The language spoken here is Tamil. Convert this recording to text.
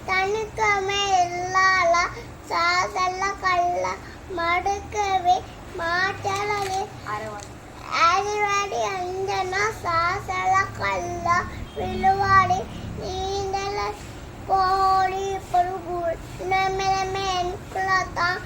தனுக்கமே இல்லால சாசல்ல கள்ள மடுக்கவே மாற்றலே அரிவாடி அஞ்சனா சாசல கள்ள விழுவாடி நீண்டல கோடி பொருள் நம்மளமே குலத்தான்